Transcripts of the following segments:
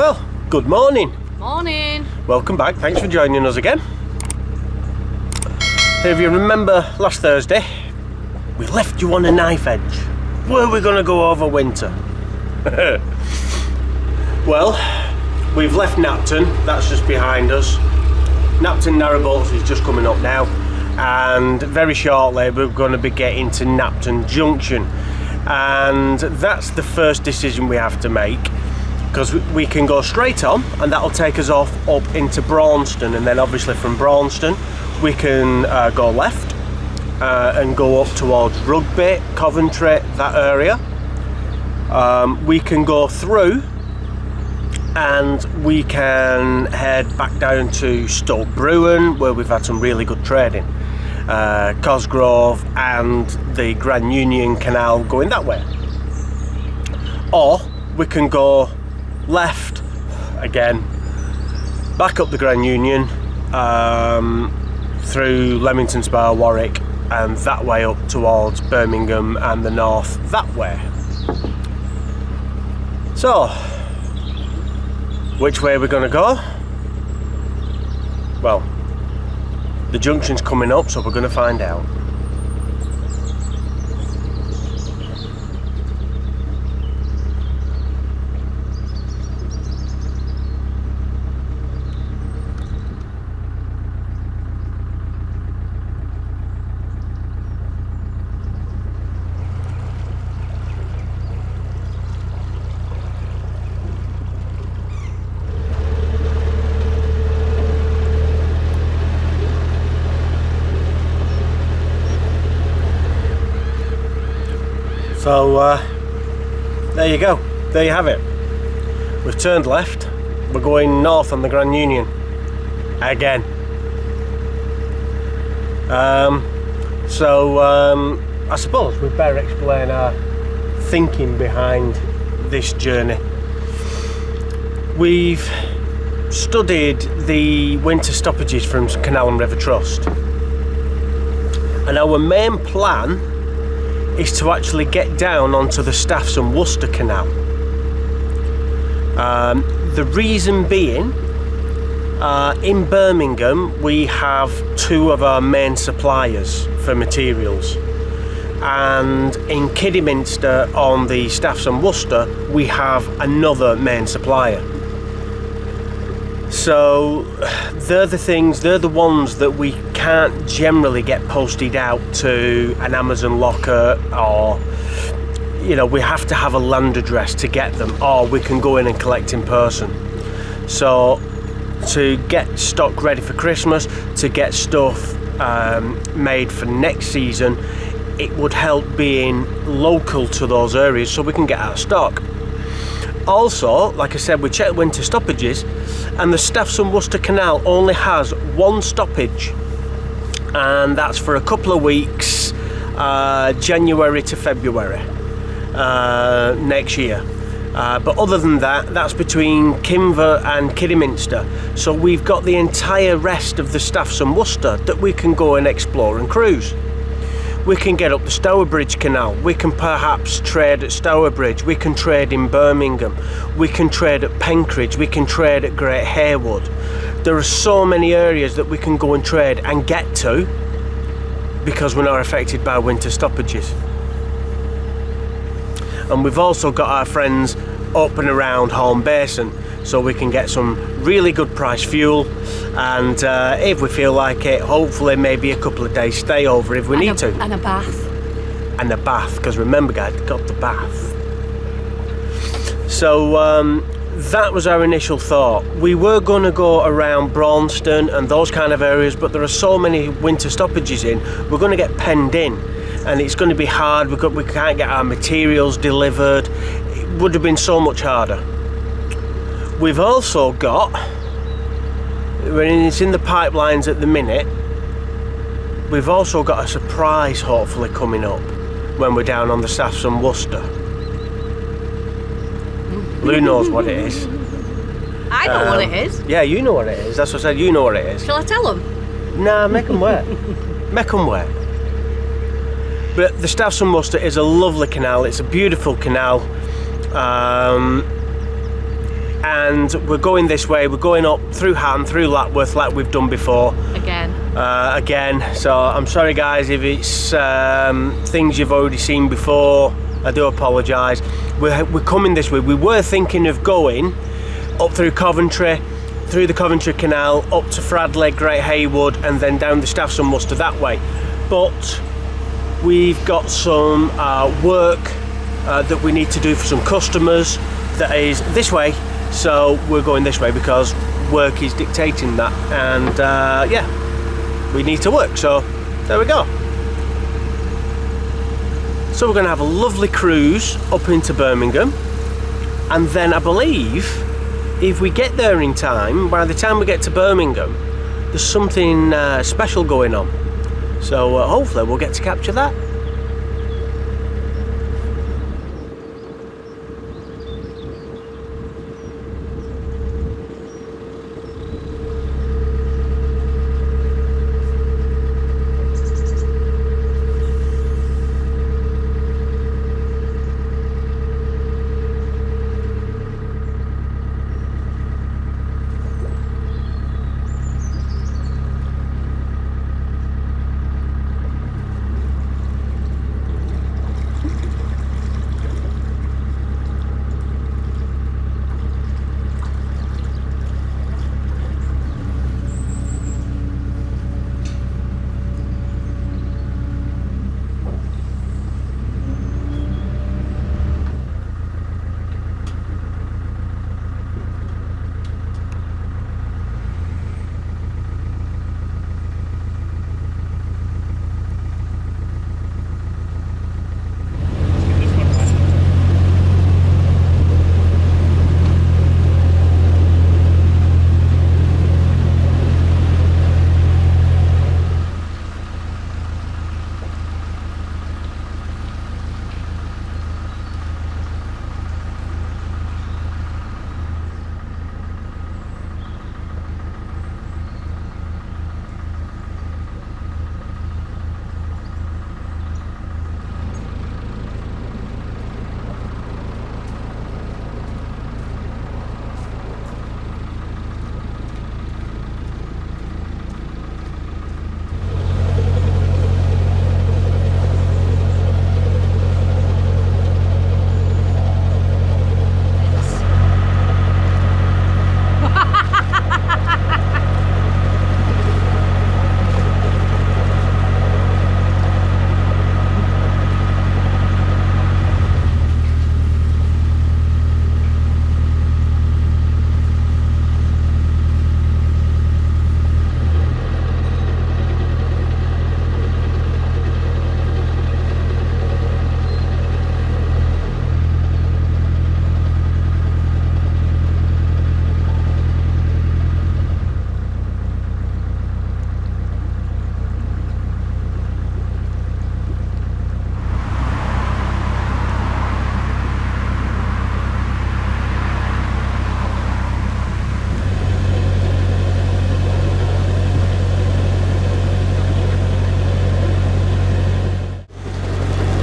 Well, good morning. Morning. Welcome back. Thanks for joining us again. If you remember last Thursday, we left you on a knife edge. Where are we going to go over winter? Well, we've left Napton. That's just behind us. Napton Narrowboat is just coming up now. And very shortly we're going to be getting to Napton Junction. And that's the first decision we have to make. Because we can go straight on and that'll take us off up into Braunston, and then obviously from Braunston we can go left and go up towards Rugby, Coventry, that area. We can go through and we can head back down to Stoke Bruin, where we've had some really good trading. Cosgrove and the Grand Union Canal going that way. Or we can go left again, back up the Grand Union, through Leamington Spa, Warwick, and that way up towards Birmingham and the north that way. So, which way are we going to go? Well, the junction's coming up, so we're going to find out. So there you go, there you have it. We've turned left, we're going north on the Grand Union again. I suppose we'd better explain our thinking behind this journey. We've studied the winter stoppages from Canal and River Trust, and our main plan is to actually get down onto the Staffs and Worcester Canal. The reason being, in Birmingham we have two of our main suppliers for materials, and in Kidderminster on the Staffs and Worcester we have another main supplier. So they're the ones that we can't generally get posted out to an Amazon locker, or we have to have a land address to get them, or we can go in and collect in person. So to get stock ready for Christmas, to get stuff made for next season, it would help being local to those areas so we can get our stock. Also, like I said, we checked winter stoppages, and the Staffs and Worcester Canal only has one stoppage, and that's for a couple of weeks, January to February next year. But other than that, that's between Kinver and Kidderminster. So we've got the entire rest of the Staffs and Worcester that we can go and explore and cruise. We can get up the Stourbridge Canal, we can perhaps trade at Stourbridge, we can trade in Birmingham, we can trade at Penkridge, we can trade at Great Haywood. There are so many areas that we can go and trade and get to because we're not affected by winter stoppages. And we've also got our friends up and around Horn Basin, so we can get some really good price fuel, and if we feel like it, hopefully maybe a couple of days stay over if we need to. And a bath. And a bath, because remember guys, got the bath. So that was our initial thought. We were going to go around Braunston and those kind of areas, but there are so many winter stoppages in, we're going to get penned in, and it's going to be hard. We can't get our materials delivered. It would have been so much harder. We've also got, it's in the pipelines at the minute, we've also got a surprise hopefully coming up when we're down on the Staffs and Worcester. Lou knows what it is. I know what it is. Yeah, you know what it is. That's what I said, you know what it is. Shall I tell them? Nah, make them wait. Make them wait. But the Staffs and Worcester is a lovely canal. It's a beautiful canal. And and we're going this way. We're going up through Hatton, through Lapworth, like we've done before. Again. So I'm sorry, guys, if it's things you've already seen before. I do apologise. We're coming this way. We were thinking of going up through Coventry, through the Coventry Canal, up to Fradley, Great Haywood, and then down the Staffs and Muster that way. But we've got some work that we need to do for some customers that is this way, so we're going this way because work is dictating that, and yeah, we need to work, so there we go. So we're going to have a lovely cruise up into Birmingham, and then I believe if we get there in time, by the time we get to Birmingham, there's something special going on, so hopefully we'll get to capture that.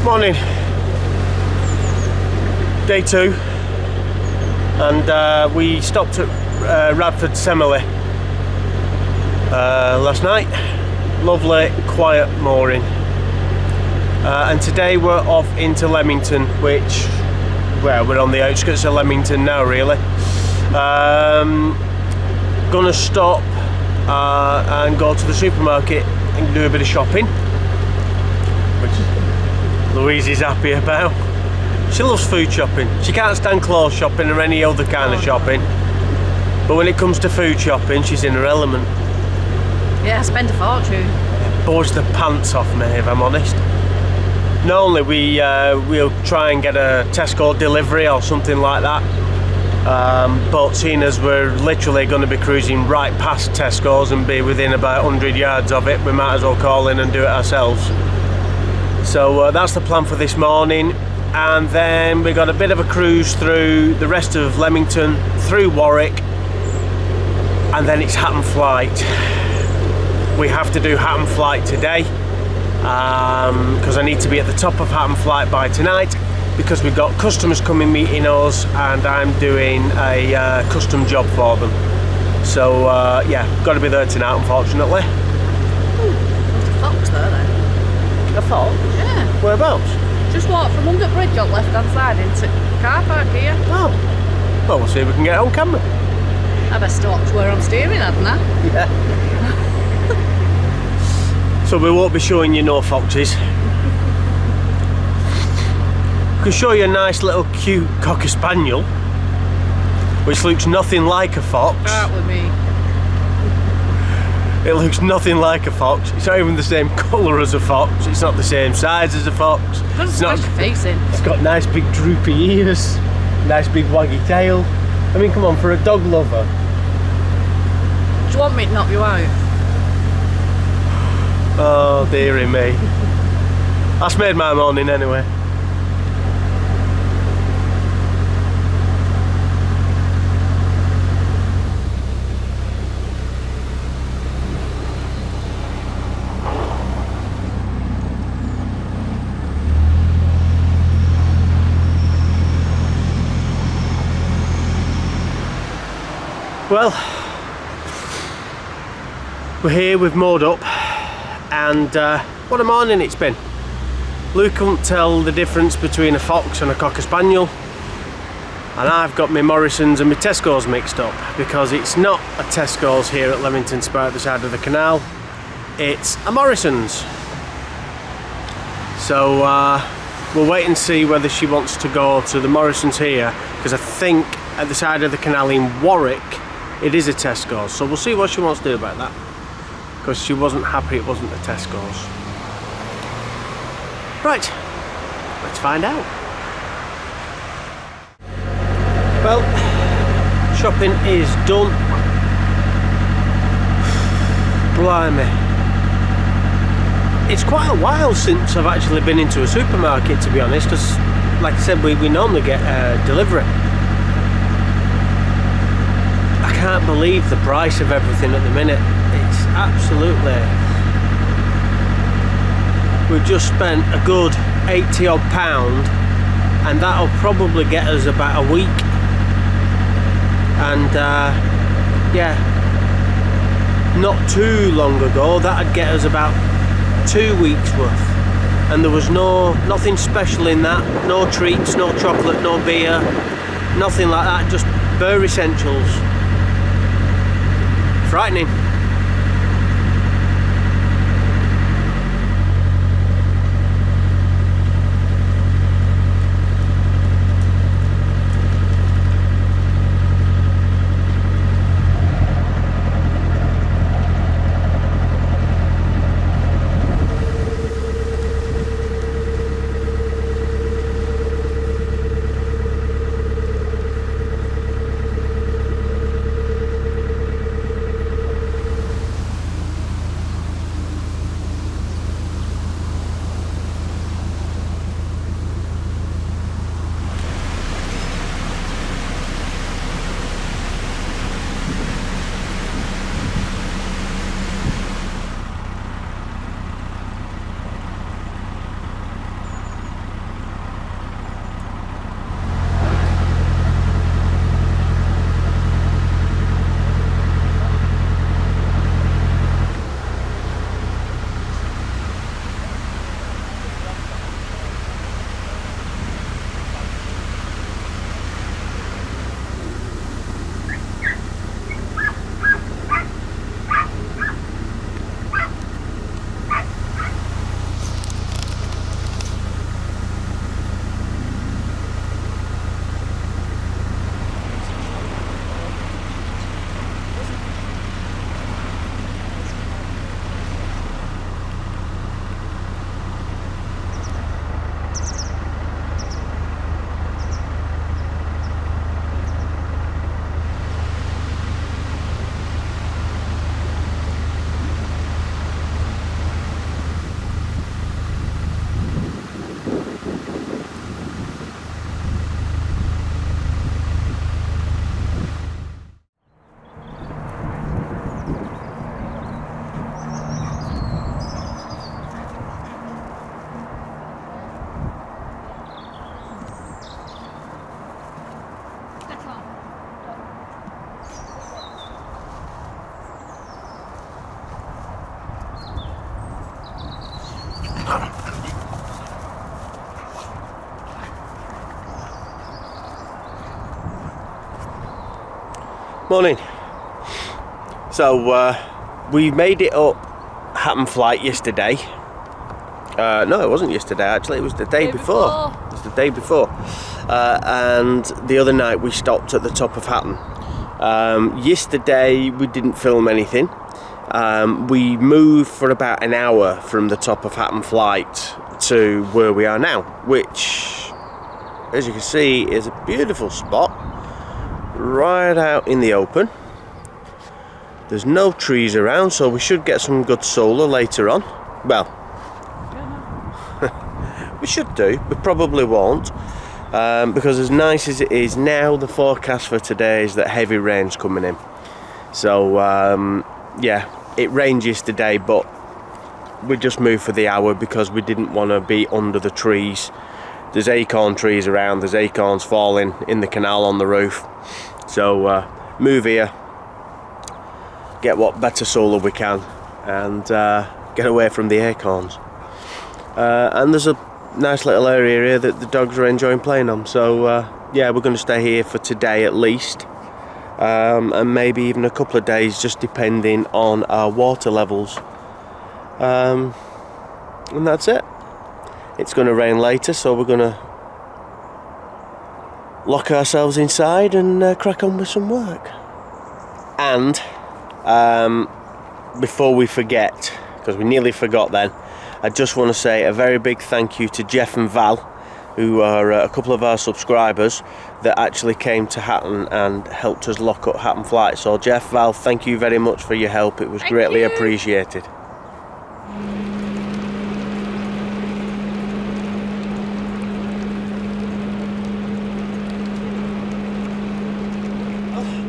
Morning, day 2, and we stopped at Radford Semele last night. Lovely, quiet mooring, and today we're off into Leamington, which, well, we're on the outskirts of Leamington now, really. Gonna stop and go to the supermarket and do a bit of shopping, which Louise is happy about. She loves food shopping. She can't stand clothes shopping or any other kind of shopping, but when it comes to food shopping, she's in her element. Yeah, I spend a fortune. Bores the pants off me, if I'm honest. Normally we'll try and get a Tesco delivery or something like that, but seeing as we're literally going to be cruising right past Tesco's and be within about 100 yards of it, we might as well call in and do it ourselves. So that's the plan for this morning, and then we got a bit of a cruise through the rest of Leamington, through Warwick, and then it's Hatton flight. We have to do Hatton flight today because I need to be at the top of Hatton flight by tonight, because we've got customers coming meeting us, and I'm doing a custom job for them. So yeah, got to be there tonight, unfortunately. There's a fox there then. A fox? Yeah. Whereabouts? Just walk from under the bridge on left hand side into the car park here. Oh. Well, we'll see if we can get it on camera. I best watch where I'm steering, hadn't I? Yeah. So we won't be showing you no foxes. We can show you a nice little cute Cocker Spaniel, which looks nothing like a fox. Out with me. It looks nothing like a fox. It's not even the same colour as a fox. It's not the same size as a fox. It's not facing. It's got nice big droopy ears, nice big waggy tail. I mean, come on, for a dog lover. Do you want me to knock you out? Oh, dearie me. That's made my morning anyway. Well, we're here, we've moored up, and what a morning it's been. Luke couldn't tell the difference between a fox and a Cocker Spaniel, and I've got my Morrisons and my Tesco's mixed up, because it's not a Tesco's here at Leamington Spa at the side of the canal, it's a Morrisons. So we'll wait and see whether she wants to go to the Morrisons here, because I think at the side of the canal in Warwick it is a Tesco's, so we'll see what she wants to do about that, because she wasn't happy it wasn't a Tesco's. Right, let's find out. Well, shopping is done. Blimey. It's quite a while since I've actually been into a supermarket, to be honest, because like I said, we normally get delivery. I can't believe the price of everything at the minute. It's absolutely... We've just spent a good 80 odd pound, and that'll probably get us about a week. And yeah, not too long ago that'd get us about 2 weeks worth, and there was nothing special in that. No treats, no chocolate, no beer, nothing like that, just bare essentials. Frightening. Morning. So we made it up Hatton flight yesterday. No, it wasn't yesterday actually, it was the day before. It was the day before. And the other night we stopped at the top of Hatton. Yesterday we didn't film anything. We moved for about an hour from the top of Hatton flight to where we are now, which, as you can see, is a beautiful spot right out in the open. There's no trees around, so we should get some good solar later on. Well, we should do, we probably won't, because as nice as it is now, the forecast for today is that heavy rain's coming in. So yeah, it rained yesterday, but we just moved for the hour because we didn't want to be under the trees. There's acorn trees around, there's acorns falling in the canal on the roof. So move here, get what better solar we can, and get away from the acorns. And there's a nice little area here that the dogs are enjoying playing on. So yeah, we're going to stay here for today at least, and maybe even a couple of days, just depending on our water levels. And that's it. It's going to rain later, so we're going to lock ourselves inside and crack on with some work. And before we forget, because we nearly forgot then, I just want to say a very big thank you to Jeff and Val, who are a couple of our subscribers that actually came to Hatton and helped us lock up Hatton flight. So Jeff, Val, thank you very much for your help. It was greatly appreciated.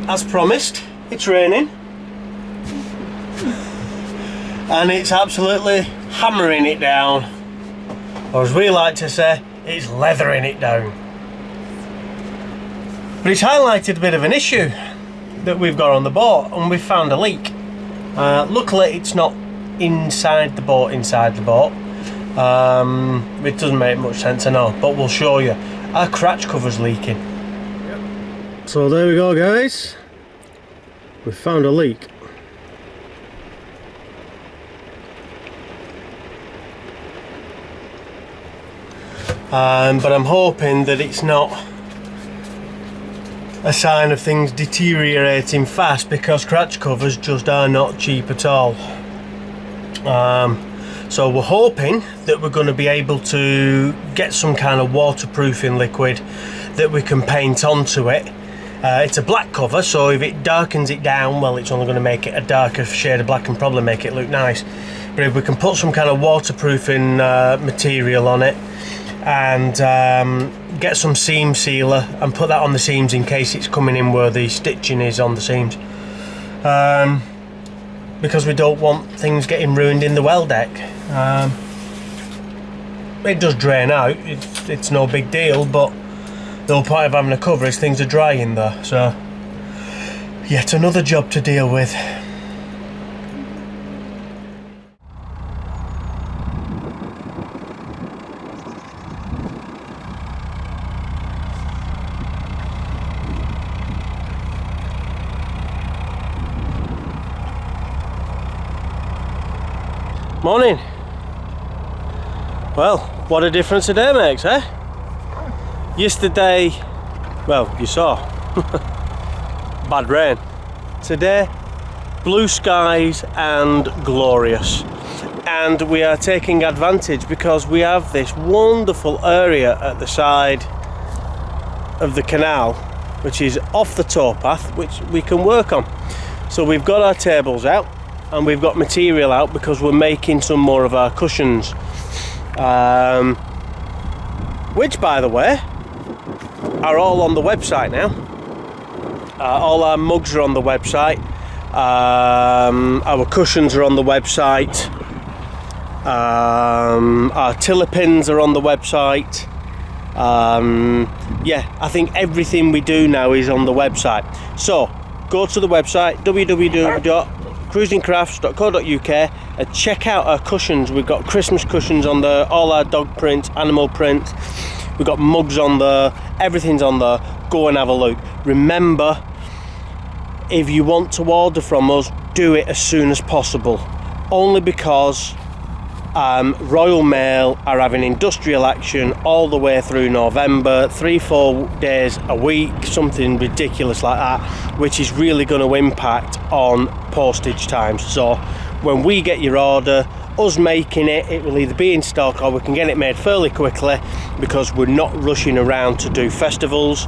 As promised, it's raining. And it's absolutely hammering it down, or as we like to say, it's leathering it down. But it's highlighted a bit of an issue that we've got on the boat, and we've found a leak. Luckily it's not inside the boat, it doesn't make much sense, I know, but we'll show you. Our crotch cover's leaking. So there we go guys, we've found a leak. But I'm hoping that it's not a sign of things deteriorating fast, because crotch covers just are not cheap at all. So we're hoping that we're going to be able to get some kind of waterproofing liquid that we can paint onto it. It's a black cover, so if it darkens it down, well, it's only going to make it a darker shade of black and probably make it look nice. But if we can put some kind of waterproofing material on it, and get some seam sealer and put that on the seams in case it's coming in where the stitching is on the seams, because we don't want things getting ruined in the well deck. It does drain out, it's no big deal, but the whole point of having a cover is things are dry in there. So yet another job to deal with. Morning. Well, what a difference a day makes, eh? Yesterday, well, you saw, bad rain. Today, blue skies and glorious. And we are taking advantage because we have this wonderful area at the side of the canal, which is off the towpath, which we can work on. So we've got our tables out, and we've got material out because we're making some more of our cushions, which, by the way, are all on the website now. All our mugs are on the website, our cushions are on the website, our tiller pins are on the website. Yeah, I think everything we do now is on the website. So go to the website www.cruisingcrafts.co.uk and check out our cushions. We've got Christmas cushions on there, all our dog prints, animal prints, we've got mugs on there, everything's on there. Go and have a look. Remember, if you want to order from us, do it as soon as possible. Only because Royal Mail are having industrial action all the way through November, 3-4 days a week, something ridiculous like that, which is really going to impact on postage times. So when we get your order, us making it, it will either be in stock or we can get it made fairly quickly because we're not rushing around to do festivals.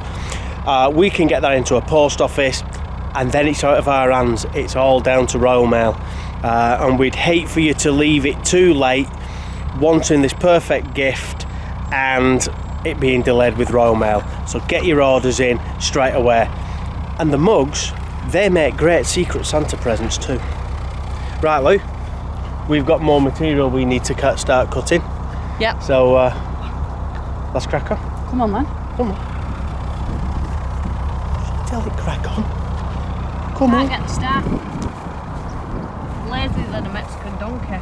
We can get that into a post office and then it's out of our hands. It's all down to Royal Mail. And we'd hate for you to leave it too late wanting this perfect gift and it being delayed with Royal Mail. So get your orders in straight away. And the mugs, they make great Secret Santa presents too. Right, Lou, we've got more material we need to start cutting. Yep. So let's crack on. Come on then. Come on. Tell it crack on. Come on. Can't get the staff. Lazier than a Mexican donkey.